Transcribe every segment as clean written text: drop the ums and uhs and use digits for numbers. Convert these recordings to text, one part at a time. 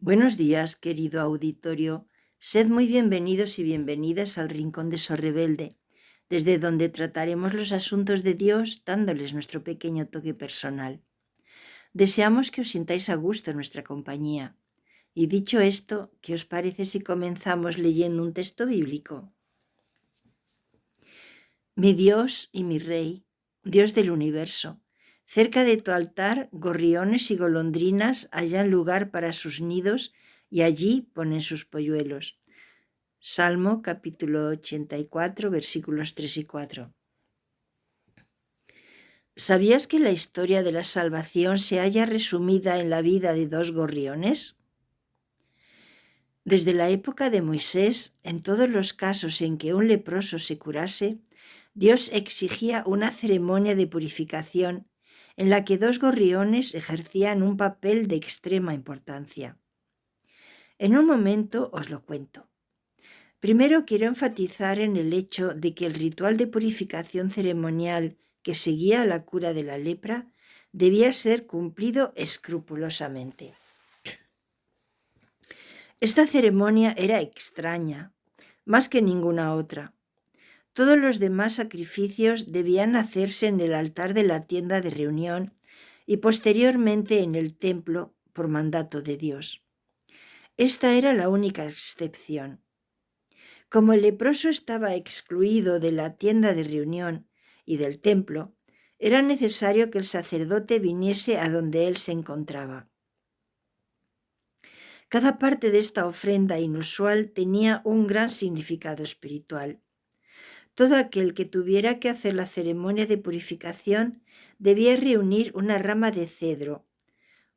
Buenos días, querido auditorio. Sed muy bienvenidos y bienvenidas al Rincón de So Rebelde, desde donde trataremos los asuntos de Dios dándoles nuestro pequeño toque personal. Deseamos que os sintáis a gusto en nuestra compañía. Y dicho esto, ¿qué os parece si comenzamos leyendo un texto bíblico? Mi Dios y mi Rey, Dios del universo, cerca de tu altar gorriones y golondrinas hallan lugar para sus nidos y allí ponen sus polluelos. Salmo capítulo 84, versículos 3 y 4. ¿Sabías que la historia de la salvación se halla resumida en la vida de dos gorriones? Desde la época de Moisés, en todos los casos en que un leproso se curase, Dios exigía una ceremonia de purificación en la que dos gorriones ejercían un papel de extrema importancia. En un momento os lo cuento. Primero quiero enfatizar en el hecho de que el ritual de purificación ceremonial que seguía a la cura de la lepra debía ser cumplido escrupulosamente. Esta ceremonia era extraña, más que ninguna otra. Todos los demás sacrificios debían hacerse en el altar de la tienda de reunión y posteriormente en el templo por mandato de Dios. Esta era la única excepción. Como el leproso estaba excluido de la tienda de reunión y del templo, era necesario que el sacerdote viniese a donde él se encontraba. Cada parte de esta ofrenda inusual tenía un gran significado espiritual. Todo aquel que tuviera que hacer la ceremonia de purificación debía reunir una rama de cedro,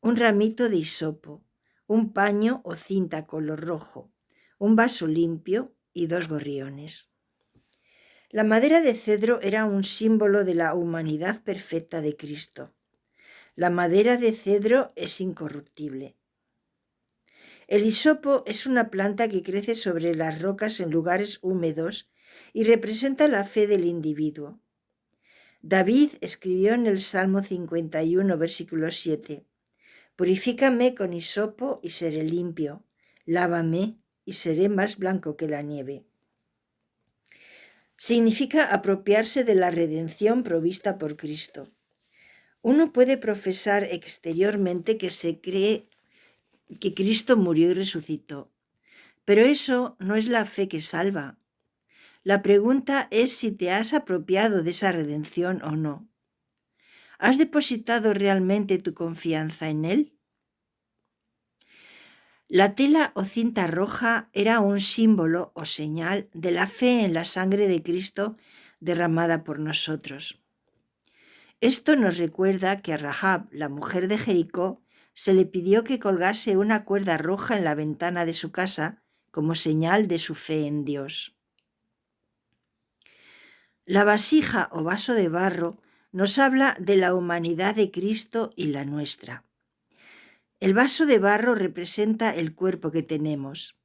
un ramito de hisopo, un paño o cinta color rojo, un vaso limpio y dos gorriones. La madera de cedro era un símbolo de la humanidad perfecta de Cristo. La madera de cedro es incorruptible. El hisopo es una planta que crece sobre las rocas en lugares húmedos y representa la fe del individuo. David escribió en el Salmo 51, versículo 7, «Purifícame con hisopo y seré limpio, lávame y seré más blanco que la nieve». Significa apropiarse de la redención provista por Cristo. Uno puede profesar exteriormente que se cree que Cristo murió y resucitó, pero eso no es la fe que salva. La pregunta es si te has apropiado de esa redención o no. ¿Has depositado realmente tu confianza en Él? La tela o cinta roja era un símbolo o señal de la fe en la sangre de Cristo derramada por nosotros. Esto nos recuerda que a Rahab, la mujer de Jericó, se le pidió que colgase una cuerda roja en la ventana de su casa como señal de su fe en Dios. La vasija o vaso de barro nos habla de la humanidad de Cristo y la nuestra. El vaso de barro representa el cuerpo que tenemos.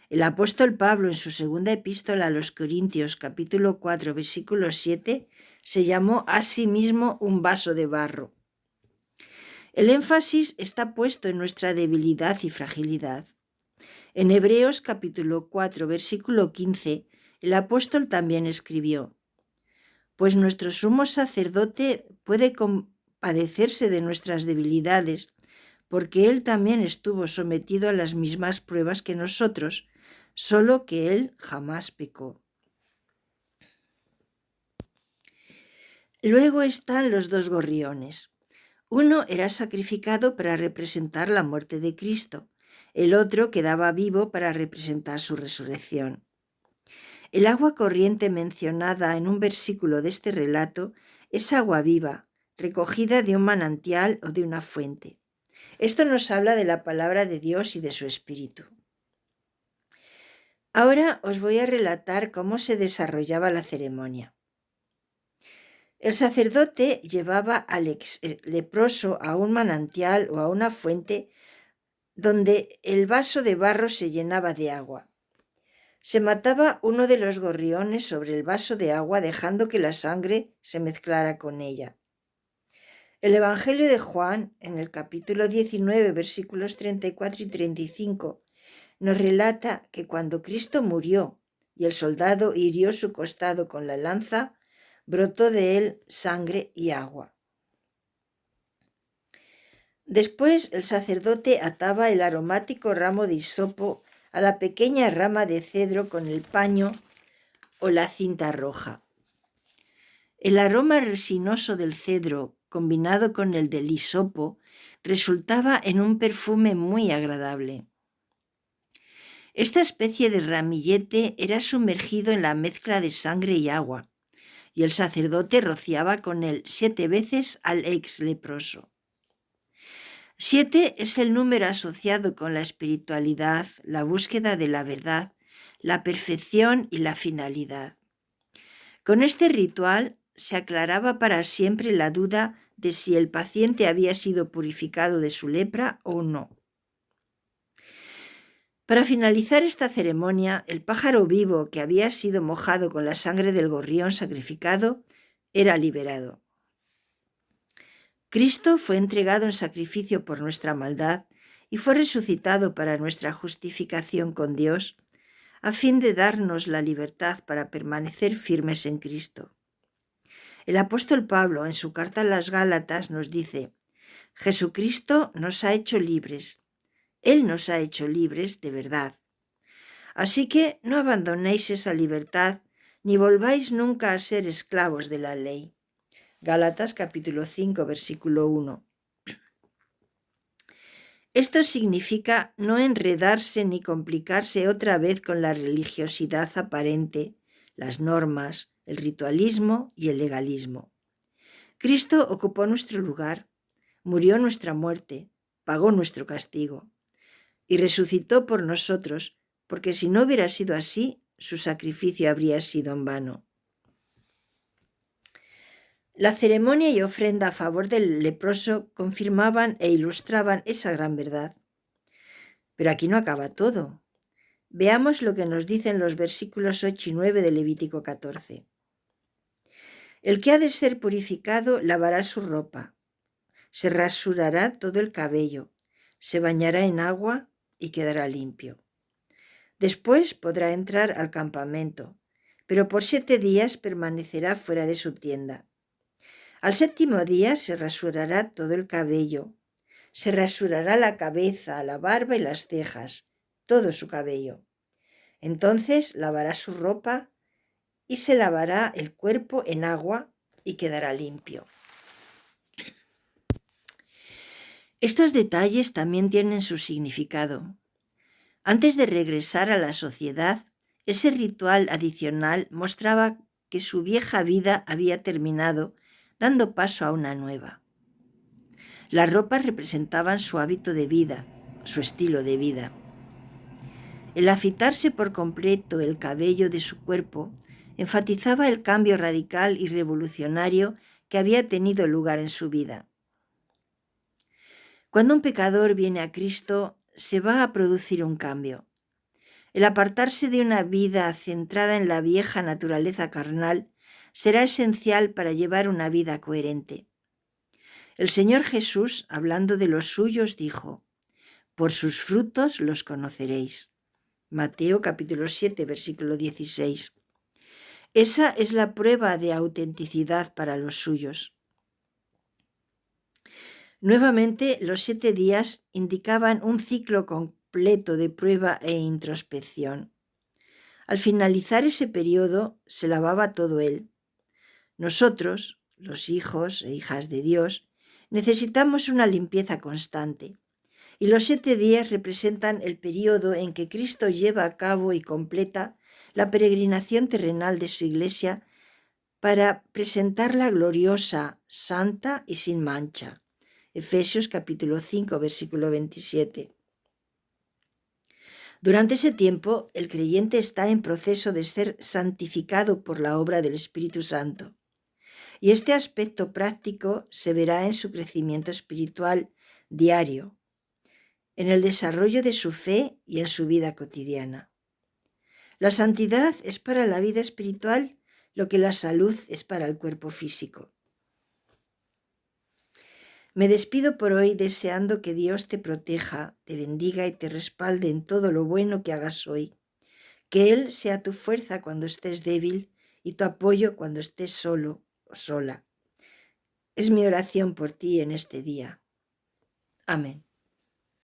El apóstol Pablo en su segunda epístola a los Corintios, capítulo 4, versículo 7, se llamó a sí mismo un vaso de barro. El énfasis está puesto en nuestra debilidad y fragilidad. En Hebreos capítulo 4, versículo 15, el apóstol también escribió: «Pues nuestro sumo sacerdote puede compadecerse de nuestras debilidades, porque él también estuvo sometido a las mismas pruebas que nosotros, solo que él jamás pecó». Luego están los dos gorriones. Uno era sacrificado para representar la muerte de Cristo, el otro quedaba vivo para representar su resurrección. El agua corriente mencionada en un versículo de este relato es agua viva, recogida de un manantial o de una fuente. Esto nos habla de la palabra de Dios y de su Espíritu. Ahora os voy a relatar cómo se desarrollaba la ceremonia. El sacerdote llevaba al leproso a un manantial o a una fuente donde el vaso de barro se llenaba de agua. Se mataba uno de los gorriones sobre el vaso de agua dejando que la sangre se mezclara con ella. El Evangelio de Juan, en el capítulo 19, versículos 34 y 35, nos relata que cuando Cristo murió y el soldado hirió su costado con la lanza, brotó de él sangre y agua. Después el sacerdote ataba el aromático ramo de hisopo a la pequeña rama de cedro con el paño o la cinta roja. El aroma resinoso del cedro, combinado con el del hisopo, resultaba en un perfume muy agradable. Esta especie de ramillete era sumergido en la mezcla de sangre y agua, y el sacerdote rociaba con él 7 veces al ex leproso. 7 es el número asociado con la espiritualidad, la búsqueda de la verdad, la perfección y la finalidad. Con este ritual se aclaraba para siempre la duda de si el paciente había sido purificado de su lepra o no. Para finalizar esta ceremonia, el pájaro vivo que había sido mojado con la sangre del gorrión sacrificado era liberado. Cristo fue entregado en sacrificio por nuestra maldad y fue resucitado para nuestra justificación con Dios, a fin de darnos la libertad para permanecer firmes en Cristo. El apóstol Pablo, en su carta a las Gálatas, nos dice: Jesucristo nos ha hecho libres. Él nos ha hecho libres de verdad. Así que no abandonéis esa libertad, ni volváis nunca a ser esclavos de la ley. Gálatas capítulo 5, versículo 1. Esto significa no enredarse ni complicarse otra vez con la religiosidad aparente, las normas, el ritualismo y el legalismo. Cristo ocupó nuestro lugar, murió nuestra muerte, pagó nuestro castigo y resucitó por nosotros, porque si no hubiera sido así, su sacrificio habría sido en vano. La ceremonia y ofrenda a favor del leproso confirmaban e ilustraban esa gran verdad. Pero aquí no acaba todo. Veamos lo que nos dicen los versículos 8 y 9 de Levítico 14. El que ha de ser purificado lavará su ropa, se rasurará todo el cabello, se bañará en agua y quedará limpio. Después podrá entrar al campamento, pero por 7 días permanecerá fuera de su tienda. Al 7º día se rasurará todo el cabello, se rasurará la cabeza, la barba y las cejas, todo su cabello. Entonces lavará su ropa y se lavará el cuerpo en agua y quedará limpio. Estos detalles también tienen su significado. Antes de regresar a la sociedad, ese ritual adicional mostraba que su vieja vida había terminado, dando paso a una nueva. Las ropas representaban su hábito de vida, su estilo de vida. El afeitarse por completo el cabello de su cuerpo enfatizaba el cambio radical y revolucionario que había tenido lugar en su vida. Cuando un pecador viene a Cristo, se va a producir un cambio. El apartarse de una vida centrada en la vieja naturaleza carnal será esencial para llevar una vida coherente. El Señor Jesús, hablando de los suyos, dijo: «Por sus frutos los conoceréis». Mateo capítulo 7, versículo 16. Esa es la prueba de autenticidad para los suyos. Nuevamente, los 7 días indicaban un ciclo completo de prueba e introspección. Al finalizar ese periodo, se lavaba todo él. Nosotros, los hijos e hijas de Dios, necesitamos una limpieza constante, y los 7 días representan el periodo en que Cristo lleva a cabo y completa la peregrinación terrenal de su Iglesia para presentarla gloriosa, santa y sin mancha. Efesios capítulo 5, versículo 27. Durante ese tiempo, el creyente está en proceso de ser santificado por la obra del Espíritu Santo. Y este aspecto práctico se verá en su crecimiento espiritual diario, en el desarrollo de su fe y en su vida cotidiana. La santidad es para la vida espiritual lo que la salud es para el cuerpo físico. Me despido por hoy deseando que Dios te proteja, te bendiga y te respalde en todo lo bueno que hagas hoy. Que Él sea tu fuerza cuando estés débil y tu apoyo cuando estés solo o sola. Es mi oración por ti en este día. Amén.